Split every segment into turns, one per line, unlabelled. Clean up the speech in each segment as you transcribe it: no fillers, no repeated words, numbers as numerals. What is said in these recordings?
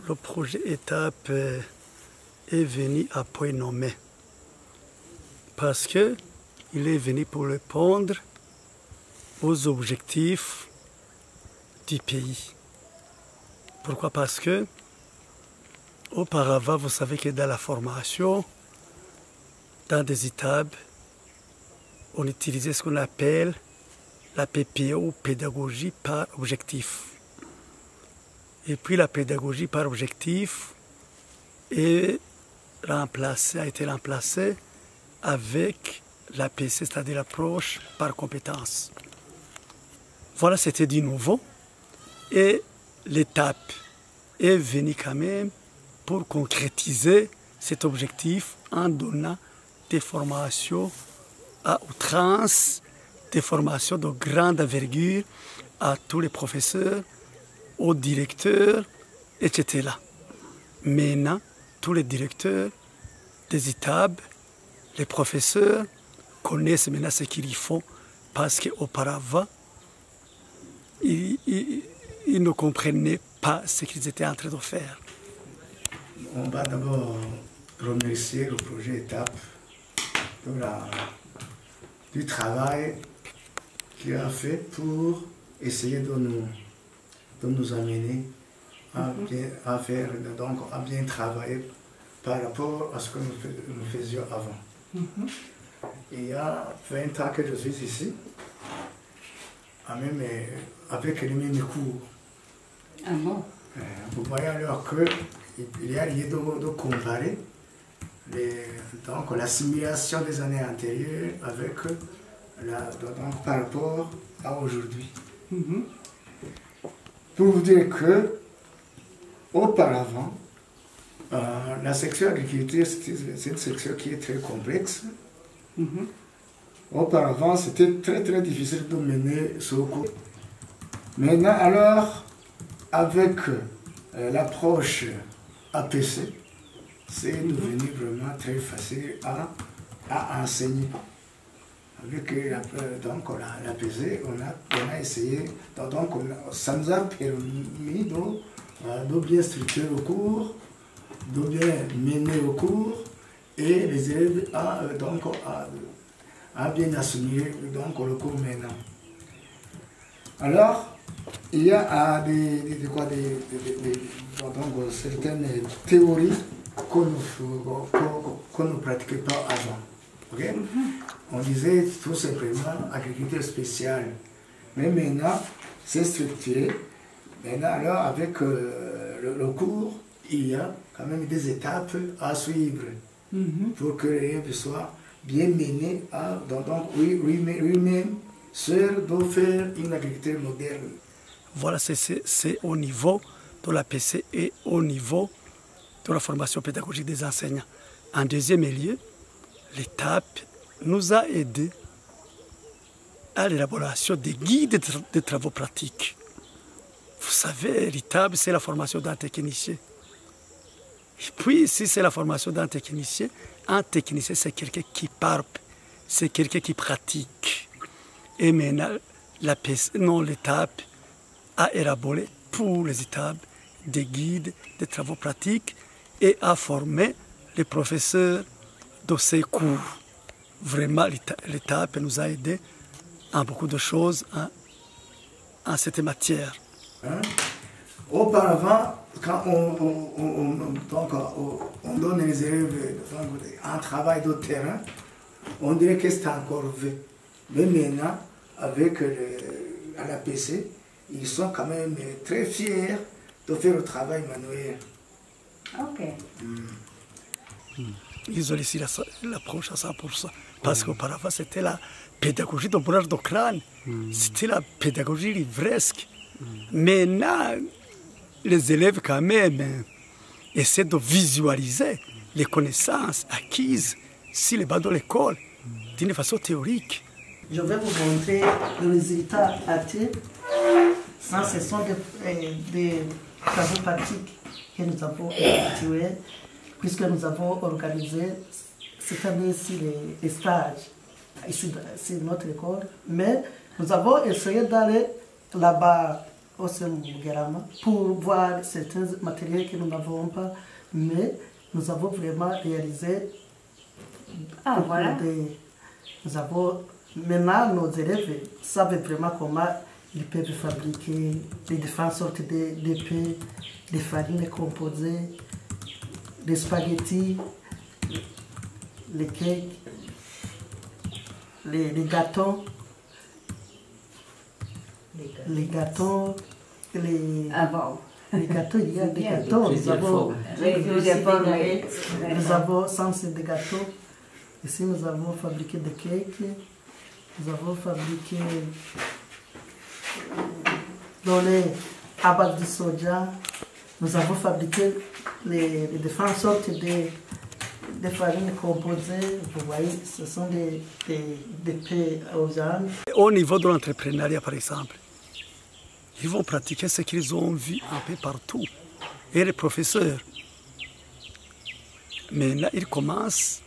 le projet étape est venu à point nommé parce qu'il est venu pour répondre aux objectifs du pays. Pourquoi? Parce que auparavant, vous savez que dans la formation, dans des étapes, on utilisait ce qu'on appelle la PPO ou pédagogie par objectif. Et puis la pédagogie par objectif a été remplacée avec l'APC, c'est-à-dire l'approche par compétence. Voilà, c'était du nouveau. Et l'étape est venue quand même pour concrétiser cet objectif en donnant des formations à outrance, des formations de grande envergure à tous les professeurs, aux directeurs, etc. Maintenant, tous les directeurs des étapes, les professeurs connaissent maintenant ce qu'ils font parce qu'auparavant, ils ne comprenaient pas ce qu'ils étaient en train de faire.
On va d'abord remercier le projet étape du travail qu'il a fait pour essayer de nous amener à bien travailler par rapport à ce que nous faisions avant. Il y a 20 ans que je suis ici, même avec les mêmes cours.
Ah bon?
Vous voyez alors qu'il y a lieu de comparer l'assimilation des années antérieures avec par rapport à aujourd'hui. Pour vous dire que auparavant, la section agriculture, c'est une section qui est très complexe. Auparavant, c'était très très difficile de mener ce cours. Maintenant, alors, avec l'approche APC, c'est devenu vraiment très facile à enseigner. Avec l'APC, on a essayé, ça nous a permis de bien structurer le cours, de bien mener le cours, et les élèves à bien assimiler le cours maintenant. Alors, il y a certaines théories qu'on ne pratiquait pas avant. Okay? On disait tout simplement agriculture spéciale. Mais maintenant, c'est structuré. Maintenant, alors, avec le cours, il y a quand même des étapes à suivre pour que l'élève soit bien mené à lui-même seul de faire une agriculture moderne.
Voilà, c'est au niveau de l'APC et au niveau de la formation pédagogique des enseignants. En deuxième lieu, l'étape nous a aidés à l'élaboration des guides de travaux pratiques. Vous savez, l'étape, c'est la formation d'un technicien. Et puis, si c'est la formation d'un technicien, un technicien, c'est quelqu'un qui parle, c'est quelqu'un qui pratique. Et maintenant, l'étape a élaboré pour les étapes des guides de travaux pratiques et a formé les professeurs de ces cours. Vraiment, l'étape nous a aidés en beaucoup de choses en cette matière.
Auparavant, quand on donne les élèves un travail de terrain, on dirait que c'est encore vu. Mais maintenant, avec l'APC, ils sont quand même très fiers de faire le travail manuel.
Ok.
Ils ont réussi l'approche à 100%. Parce qu'auparavant, c'était la pédagogie de bourrage de crâne. C'était la pédagogie livresque. Maintenant, les élèves, quand même, essaient de visualiser les connaissances acquises sur les bancs de l'école d'une façon théorique.
Je vais vous montrer le résultat actif. Ça, ce sont des travaux pratiques que nous avons effectués, puisque nous avons organisé cette année-ci les stages ici sur notre école. Mais nous avons essayé d'aller là-bas au Mugerama pour voir certains matériels que nous n'avons pas, mais nous avons vraiment réalisé.
Ah, voilà.
Nous avons, maintenant, nos élèves savent vraiment comment ils peuvent fabriquer les différentes sortes d'épées, des farines composées, des spaghettis, les cakes, les gâteaux. Les gâteaux,
Ah bon.
les gâteaux, il y a des gâteaux. Nous avons sens des gâteaux. Ici, nous avons fabriqué des cakes. Nous avons fabriqué dans les à base de soja. Nous avons fabriqué les différentes sortes de farines composées. Vous voyez, ce sont des pains aux viandes.
Au niveau de l'entrepreneuriat, par exemple, ils vont pratiquer ce qu'ils ont vu un peu partout. Et les professeurs, maintenant, ils commencent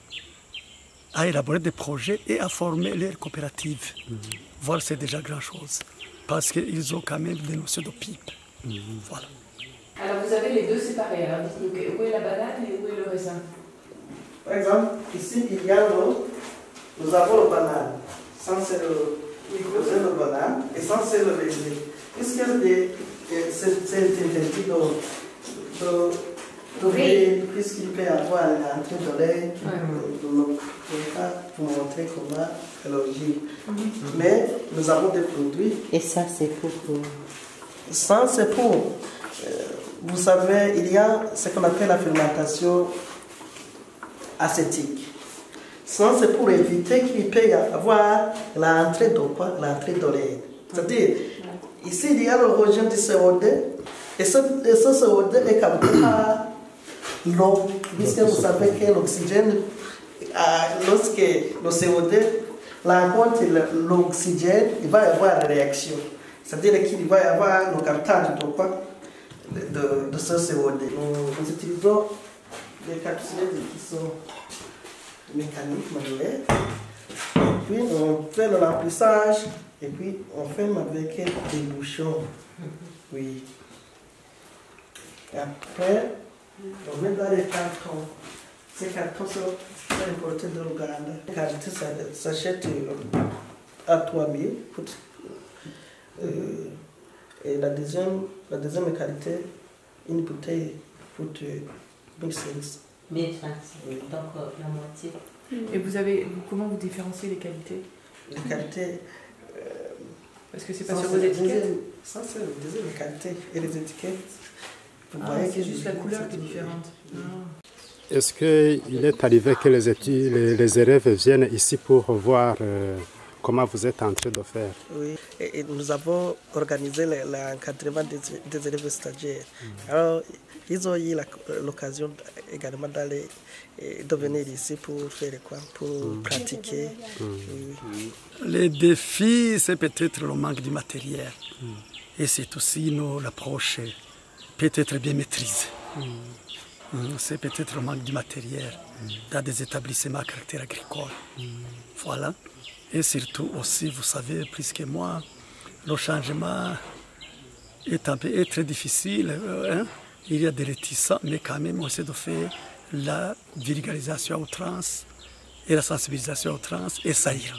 à élaborer des projets et à former leurs coopératives. Voilà, c'est déjà grand-chose. Parce qu'ils ont quand même des notions de pipe. Voilà.
Alors vous avez les deux séparés. Alors dites-nous où est la banane et où est le raisin?
Par exemple, ici, il y a nous avons le banane. Ça, c'est le banane. Et ça, c'est le raisin. Puisque c'est interdit puisqu'il peut y avoir l'entrée de lait, pour montrer comment elle agit. Mais nous avons des produits.
Et ça, c'est pour...
Ça, c'est pour... vous savez, il y a ce qu'on appelle la fermentation acétique. Ça, c'est pour éviter qu'il peut y avoir l'entrée d'eau, l'entrée de lait. C'est-à-dire, ici, il y a le rejet du CO2, et ce CO2 est capté par l'eau, puisque vous savez que l'oxygène, lorsque le CO2 rencontre l'oxygène, il va y avoir une réaction. C'est-à-dire qu'il va y avoir le captage de ce CO2. Nous utilisons des capsules qui sont mécaniques, manuelles. Puis on fait le remplissage et puis on ferme avec des bouchons. Oui. Et après, on met dans les cartons. Ces cartons sont importés de l'Ouganda. La qualité s'achète à 3 000. Et la deuxième qualité, une bouteille coûte 1 500.
1 500, donc la moitié.
Et comment vous différenciez les qualités?
Les qualités...
Parce que c'est pas sur vos étiquettes?
Ça, c'est la deuxième qualité. Et les étiquettes, vous
Ah,
voyez
c'est
que
juste la couleur qui est différente.
Est-ce qu'il est arrivé que les élèves viennent ici pour voir comment vous êtes en train de faire?
Oui, et nous avons organisé l'encadrement des élèves stagiaires. Alors, ils ont eu l'occasion également de venir ici pour faire quoi? Pour pratiquer. Oui.
Les défis, c'est peut-être le manque de matériel. Et c'est aussi l'approche peut-être bien maîtrisée. C'est peut-être le manque de matériel dans des établissements à caractère agricole. Voilà. Et surtout aussi, vous savez, plus que moi, le changement est très difficile. Il y a des réticents, mais quand même, on essaie de faire la vulgarisation à outrance et la sensibilisation à outrance, et ça ira.